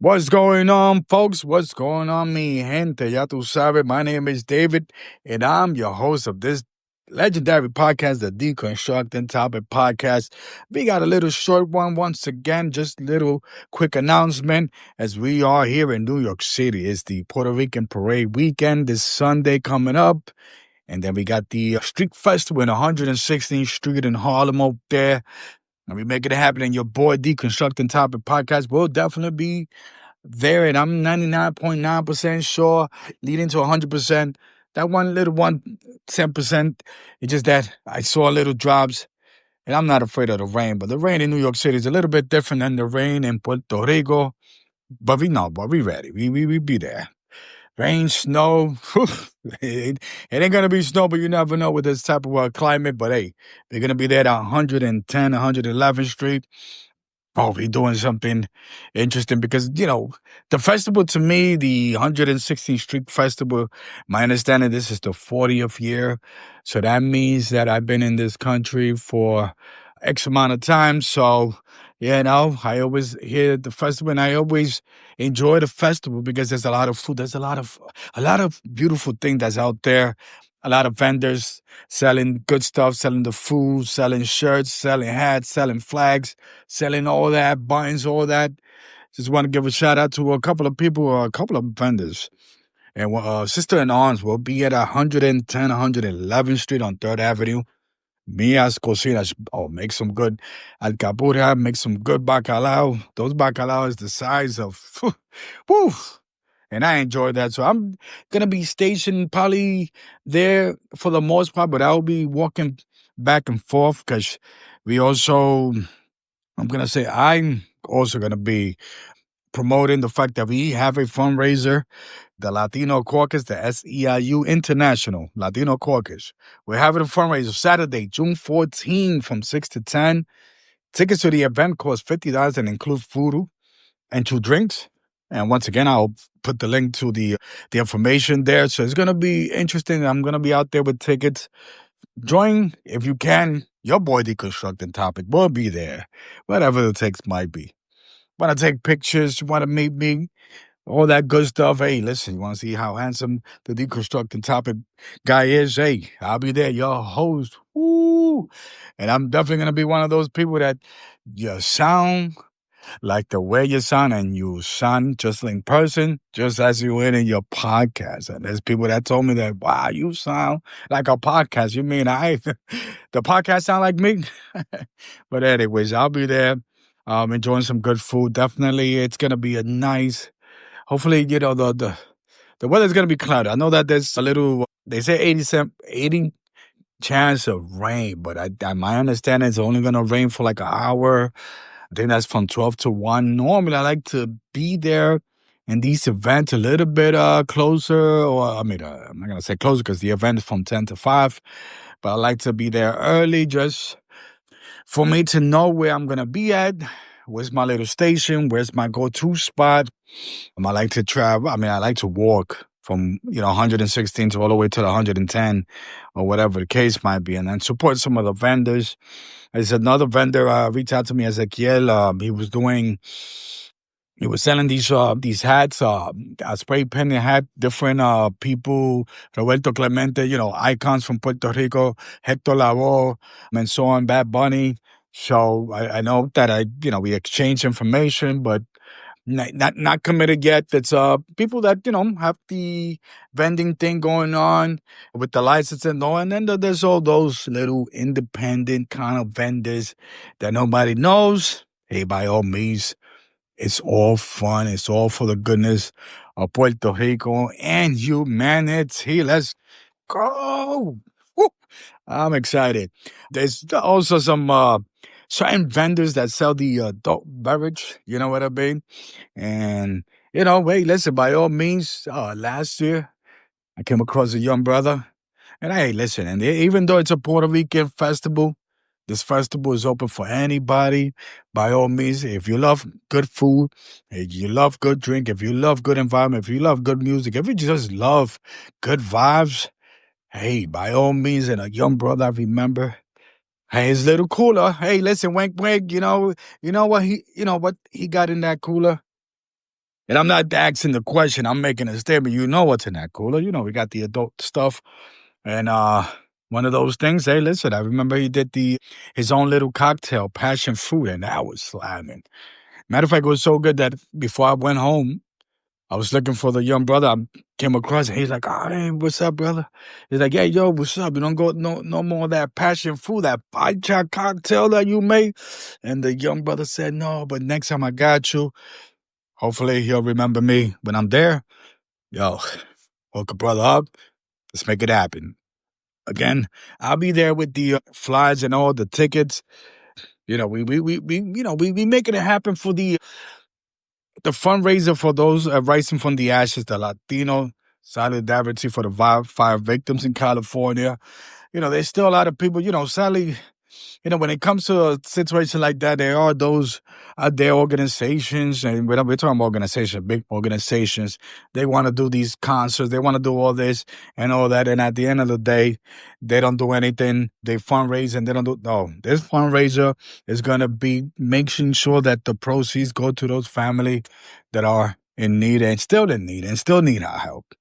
What's going on, folks? What's going on, mi gente? Ya tu sabe, my name is David, and I'm your host of this legendary podcast, the D-constructing Topic podcast. We got a little short one once again, just little quick announcement as we are here in New York City. It's the Puerto Rican Parade Weekend this Sunday coming up. And then we got the Street Festival in 116th Street in Harlem up there. And we making it happen. And your boy Deconstructing Topic podcast will definitely be there. And I'm 99.9% sure, leading to 100%. That one little 10%, it's just that I saw little drops. And I'm not afraid of the rain. But the rain in New York City is a little bit different than the rain in Puerto Rico. But we ready. We be there. Rain, snow, it ain't going to be snow, but you never know with this type of climate. But hey, they're going to be there at 110, 111th Street. Oh, we're doing something interesting because, the festival to me, the 116th Street Festival, my understanding, this is the 40th year. So that means that I've been in this country for X amount of time. So, I always hear the festival and I always enjoy the festival because there's a lot of food. There's a lot of beautiful things that's out there. A lot of vendors selling good stuff, selling the food, selling shirts, selling hats, selling flags, selling all that, buttons, all that. Just want to give a shout out to a couple of people, a couple of vendors. And Sister in Arms will be at 110, 111th Street on 3rd Avenue. Mia's Cocina, make some good alcapurria, make some good bacalao. Those bacalao is the size of, woo. And I enjoy that. So I'm going to be stationed probably there for the most part, but I'll be walking back and forth because I'm also going to be promoting the fact that we have a fundraiser, the Latino Caucus, the SEIU International Latino Caucus. We're having a fundraiser Saturday, June 14 from 6 to 10. Tickets to the event cost $50 and include food and 2 drinks. And once again, I'll put the link to the information there. So it's going to be interesting. I'm going to be out there with tickets. Join, if you can, your boy Deconstructing Topic will be there, whatever the text might be. Want to take pictures, you want to meet me, all that good stuff. Hey, listen, you want to see how handsome the Deconstructing Topic guy is? Hey, I'll be there, your host. Woo! And I'm definitely going to be one of those people that you sound like the way you sound, and you sound just in person, just as you in your podcast. And there's people that told me that, wow, you sound like a podcast. You mean the podcast sound like me? But anyways, I'll be there, enjoying some good food. Definitely, it's gonna be a nice. Hopefully, the weather's gonna be cloudy. I know that there's a little. They say 80 chance of rain, but my understanding is only gonna rain for like an hour. I think that's from 12 to 1. Normally, I like to be there in these events a little bit closer. I'm not going to say closer because the event is from 10 to 5. But I like to be there early just for me to know where I'm going to be at. Where's my little station? Where's my go-to spot? I like to travel. I like to walk from 116 to all the way to the 110 or whatever the case might be, and then support some of the vendors. There's another vendor reached out to me, Ezequiel. He was selling these hats, a spray painted hat, different people, Roberto Clemente, icons from Puerto Rico, Hector Lavoe, and so on, Bad Bunny. So I know that we exchange information, but not committed yet. It's people that have the vending thing going on with the license and all, and then there's all those little independent kind of vendors that nobody knows. Hey, by all means, it's all fun. It's all for the goodness of Puerto Rico and humanity. Let's go. Woo. I'm excited. There's also some certain vendors that sell the adult beverage, you know what I mean? And, hey, listen, by all means, last year, I came across a young brother. And hey, listen, and even though it's a Puerto Rican festival, this festival is open for anybody. By all means, if you love good food, if you love good drink, if you love good environment, if you love good music, if you just love good vibes, hey, by all means, and a young brother I remember, hey, his little cooler. Hey, listen, wink, wink. You know what he got in that cooler? And I'm not asking the question, I'm making a statement. You know what's in that cooler. You know, we got the adult stuff. And one of those things, hey, listen, I remember he did his own little cocktail, passion fruit, and that was slamming. Matter of fact, it was so good that before I went home, I was looking for the young brother. I came across and he's like, "Oh, hey, what's up, brother?" He's like, "Yeah, yo, what's up? You don't go no more of that passion fruit, that five shot cocktail that you made." And the young brother said, "No, but next time I got you, hopefully he'll remember me when I'm there. Yo, hook a brother up. Let's make it happen." Again, I'll be there with the flies and all the tickets. You know, we making it happen for the fundraiser for those rising from the ashes, the Latino solidarity for the fire victims in California. You know, there's still a lot of people, sadly, when it comes to a situation like that, there are those out there organizations, and we're talking about organizations, big organizations. They want to do these concerts, they want to do all this and all that, and at the end of the day, they don't do anything. They fundraise and they don't do. No, this fundraiser is gonna be making sure that the proceeds go to those families that are in need and still need our help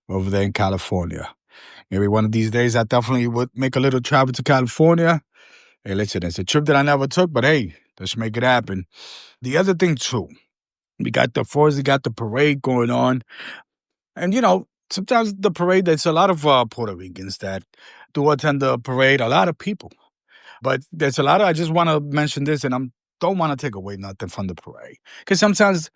over there in California. Maybe one of these days, I definitely would make a little travel to California. Hey, listen, it's a trip that I never took, but hey, let's make it happen. The other thing, too, we got the parade going on. And, sometimes the parade, there's a lot of Puerto Ricans that do attend the parade, a lot of people. But there's a lot of, I just want to mention this, and I don't want to take away nothing from the parade. Because sometimes,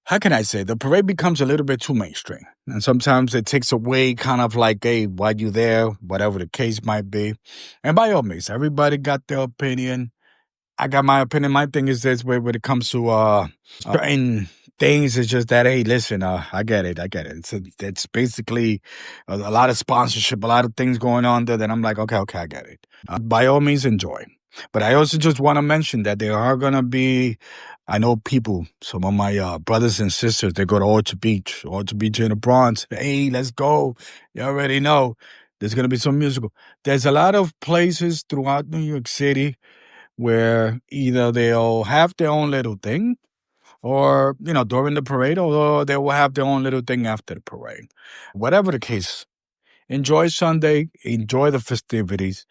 how can I say, the parade becomes a little bit too mainstream. And sometimes it takes away kind of like, hey, why you there, whatever the case might be. And by all means, everybody got their opinion. I got my opinion. My thing is this way when it comes to certain things. It's just that, hey, listen, I get it. It's basically a lot of sponsorship, a lot of things going on there that I'm like, okay, I get it. By all means, enjoy. But I also just want to mention that there are going to be, I know people, some of my brothers and sisters, they go to Orchard Beach in the Bronx. Hey, let's go. You already know there's going to be some musical. There's a lot of places throughout New York City where either they'll have their own little thing or, during the parade, or they will have their own little thing after the parade. Whatever the case, enjoy Sunday, enjoy the festivities,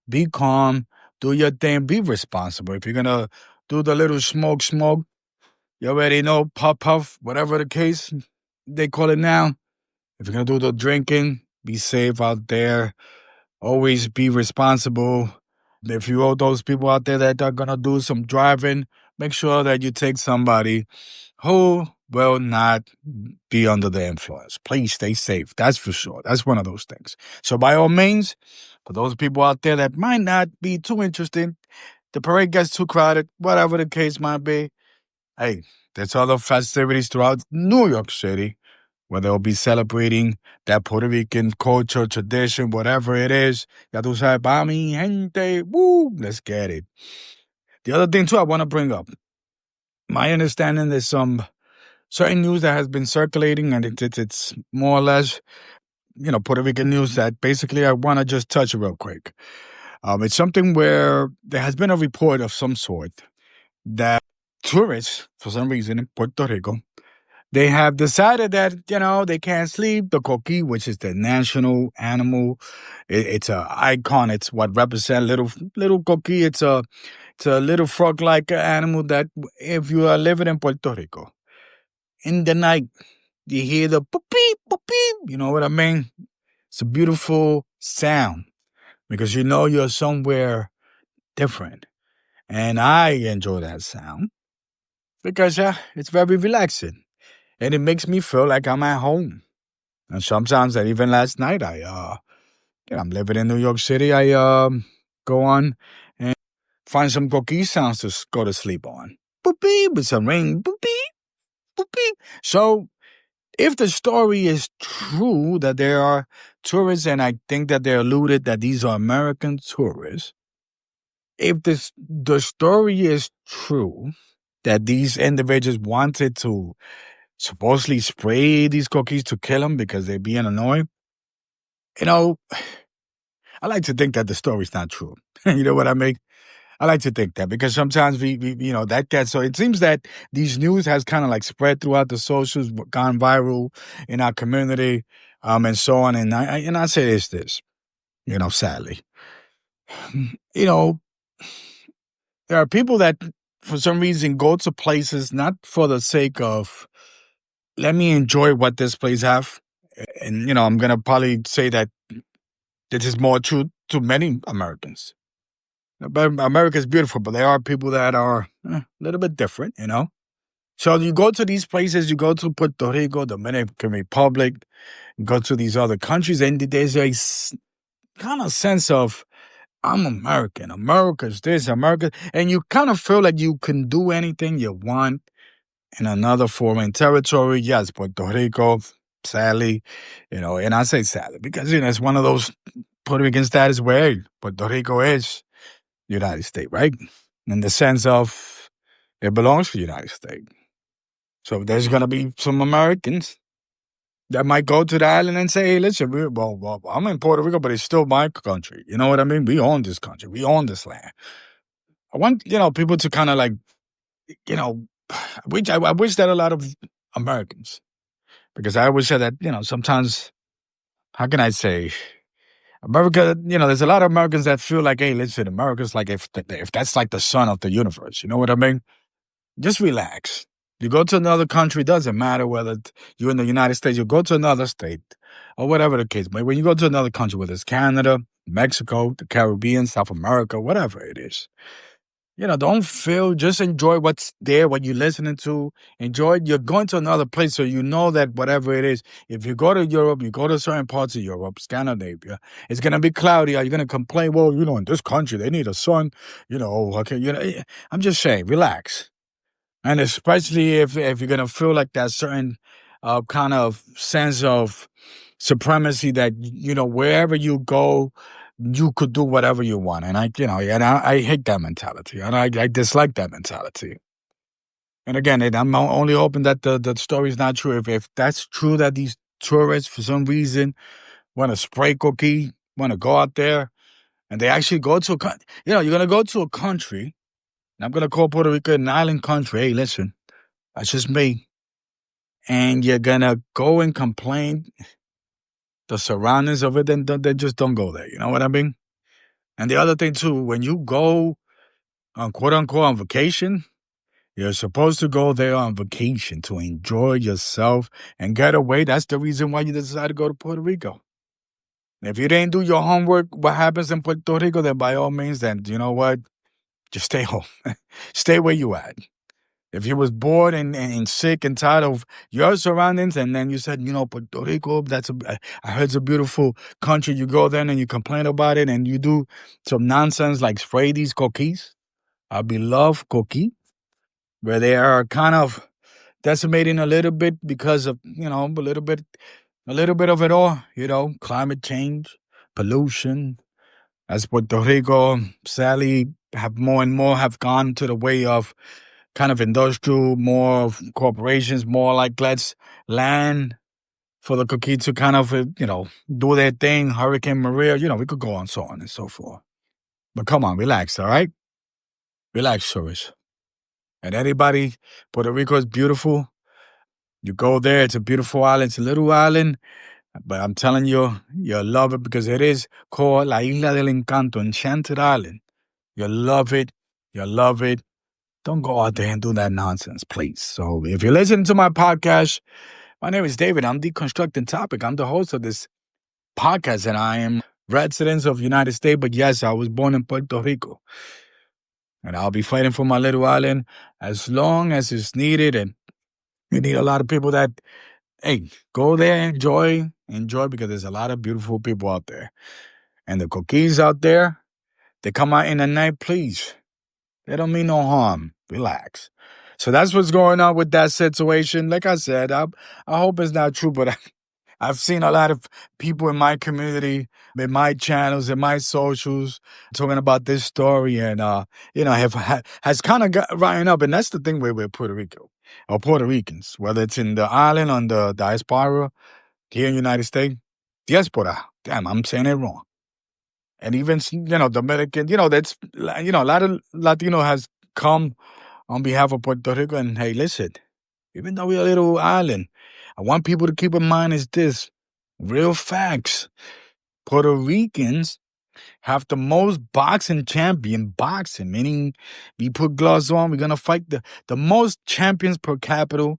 be calm, do your thing, be responsible. If you're going to do the little smoke, you already know, puff, whatever the case they call it now. If you're going to do the drinking, be safe out there. Always be responsible. If you owe those people out there that are going to do some driving, make sure that you take somebody who will not be under the influence. Please stay safe. That's for sure. That's one of those things. So by all means, for those people out there that might not be too interested, the parade gets too crowded, whatever the case might be, hey, there's other festivities throughout New York City where they'll be celebrating that Puerto Rican culture, tradition, whatever it is. Ya tú sabes, pa' mi gente, woo, let's get it. The other thing, too, I want to bring up. My understanding is some certain news that has been circulating, and it's more or less, Puerto Rican news that basically I want to just touch real quick. It's something where there has been a report of some sort that tourists, for some reason, in Puerto Rico, they have decided that, they can't sleep. The coqui, which is the national animal, it's an icon. It's what represents little coqui. It's a little frog-like animal that if you are living in Puerto Rico, in the night, you hear the boop-beep, boop-beep. You know what I mean? It's a beautiful sound because you're somewhere different. And I enjoy that sound because it's very relaxing. And it makes me feel like I'm at home. And sometimes, and even last night, I'm living in New York City. I go on and find some coquille sounds to go to sleep on. Boop beep, with some ring. Boop beep, boop beep. So, if the story is true that there are tourists, and I think that they alluded that these are American tourists, if the story is true that these individuals wanted to supposedly spray these cookies to kill them because they're being annoying. I like to think that the story's not true. You know what I mean? I like to think that because sometimes we that gets so it seems that these news has kind of like spread throughout the socials, gone viral in our community, and so on. And I say this, sadly, you know, there are people that for some reason go to places not for the sake of let me enjoy what this place have, and I'm gonna probably say that this is more true to many Americans. But America is beautiful, but there are people that are a little bit different. So you go to these places, you go to Puerto Rico, Dominican Republic, you go to these other countries, and there's a kind of sense of, I'm American, America's this, America, and you kind of feel like you can do anything you want in another foreign territory. Yes, Puerto Rico, sadly, and I say sadly because, it's one of those Puerto Rican status where Puerto Rico is United States, right? In the sense of it belongs to the United States. So there's going to be some Americans that might go to the island and say, hey, listen, well, I'm in Puerto Rico, but it's still my country. You know what I mean? We own this country. We own this land. I want, people to kind of like, I wish that a lot of Americans, because I always say that, sometimes, how can I say, America, there's a lot of Americans that feel like, hey, listen, America's like if that's like the sun of the universe. You know what I mean? Just relax. You go to another country, doesn't matter whether you're in the United States, you go to another state or whatever the case. But when you go to another country, whether it's Canada, Mexico, the Caribbean, South America, whatever it is, don't feel, just enjoy what's there, what you're listening to. Enjoy, you're going to another place, so you know that whatever it is, if you go to Europe, you go to certain parts of Europe, Scandinavia, it's going to be cloudy. Are you going to complain? Well, in this country, they need a sun, okay, I'm just saying, relax. And especially if you're going to feel like that certain kind of sense of supremacy that, wherever you go, you could do whatever you want. And I hate that mentality. And I dislike that mentality. And again, I'm only hoping that the story is not true. If that's true, that these tourists, for some reason, want to spray cookie, want to go out there, and they actually go to you're going to go to a country, and I'm going to call Puerto Rico an island country. Hey, listen, that's just me. And you're going to go and complain the surroundings of it, then just don't go there. You know what I mean? And the other thing, too, when you go on quote-unquote on vacation, you're supposed to go there on vacation to enjoy yourself and get away. That's the reason why you decided to go to Puerto Rico. If you didn't do your homework, what happens in Puerto Rico, then by all means, then you know what? Just stay home. Stay where you at. If you was bored and sick and tired of your surroundings, and then you said, Puerto Rico, I heard it's a beautiful country. You go there and you complain about it and you do some nonsense like spray these cookies, our beloved cookie, where they are kind of decimating a little bit because of, a little bit of it all, climate change, pollution. As Puerto Rico, sadly, have more and more have gone to the way of kind of industrial, more of corporations, more like let's land for the cookie to kind of, do their thing. Hurricane Maria, we could go on so on and so forth. But come on, relax, all right? Relax, tourists. And anybody, Puerto Rico is beautiful. You go there, it's a beautiful island. It's a little island. But I'm telling you, you'll love it because it is called La Isla del Encanto, Enchanted Island. You'll love it. You'll love it. Don't go out there and do that nonsense, please. So if you're listening to my podcast, my name is David. I'm D-constructingTopics. I'm the host of this podcast, and I am resident of the United States. But yes, I was born in Puerto Rico. And I'll be fighting for my little island as long as it's needed. And we need a lot of people that, hey, go there, enjoy because there's a lot of beautiful people out there. And the cookies out there, they come out in the night, please. They don't mean no harm. Relax. So that's what's going on with that situation. Like I said, I hope it's not true, but I've seen a lot of people in my community, in my channels, in my socials, talking about this story, and has kind of got rising up. And that's the thing with Puerto Rico or Puerto Ricans, whether it's in the island, on the diaspora, here in the United States, diaspora. Damn, I'm saying it wrong. and even, Dominican, that's, a lot of Latino has come on behalf of Puerto Rico. And hey, listen, even though we're a little island, I want people to keep in mind is this real facts. Puerto Ricans have the most boxing, meaning we put gloves on, we're going to fight the most champions per capita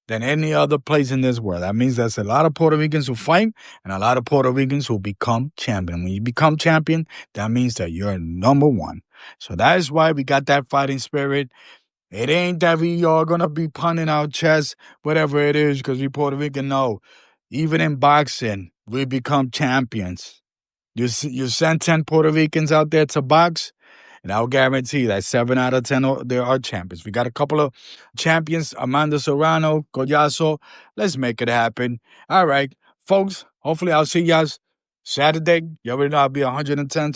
than any other place in this world. That means there's a lot of Puerto Ricans who fight and a lot of Puerto Ricans who become champion. When you become champion, that means that you're number one. So that is why we got that fighting spirit. It ain't that we are going to be punning our chest, whatever it is, because we Puerto Rican. No. Even in boxing, we become champions. You send 10 Puerto Ricans out there to box, and I'll guarantee that 7 out of 10 there are champions. We got a couple of champions, Amanda Serrano, Collazo. Let's make it happen. All right, folks, hopefully I'll see y'all Saturday. You already know I'll be 111th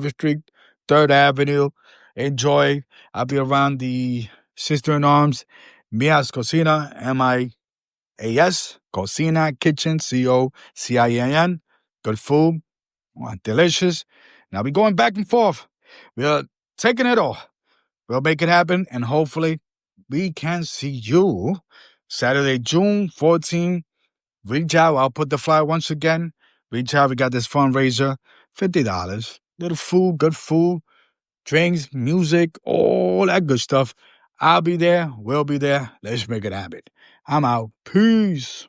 Street, 3rd Avenue. Enjoy. I'll be around the sister-in-arms, Mia's Cocina, MIAS, Cocina Kitchen, COCIAN. Good food, delicious. Now we're going back and forth. We're taking it all. We'll make it happen, and hopefully we can see you Saturday, June 14th. Reach out. I'll put the flyer once again. Reach out. We got this fundraiser, $50. Little food, good food, drinks, music, all that good stuff. I'll be there. We'll be there. Let's make it happen. I'm out. Peace.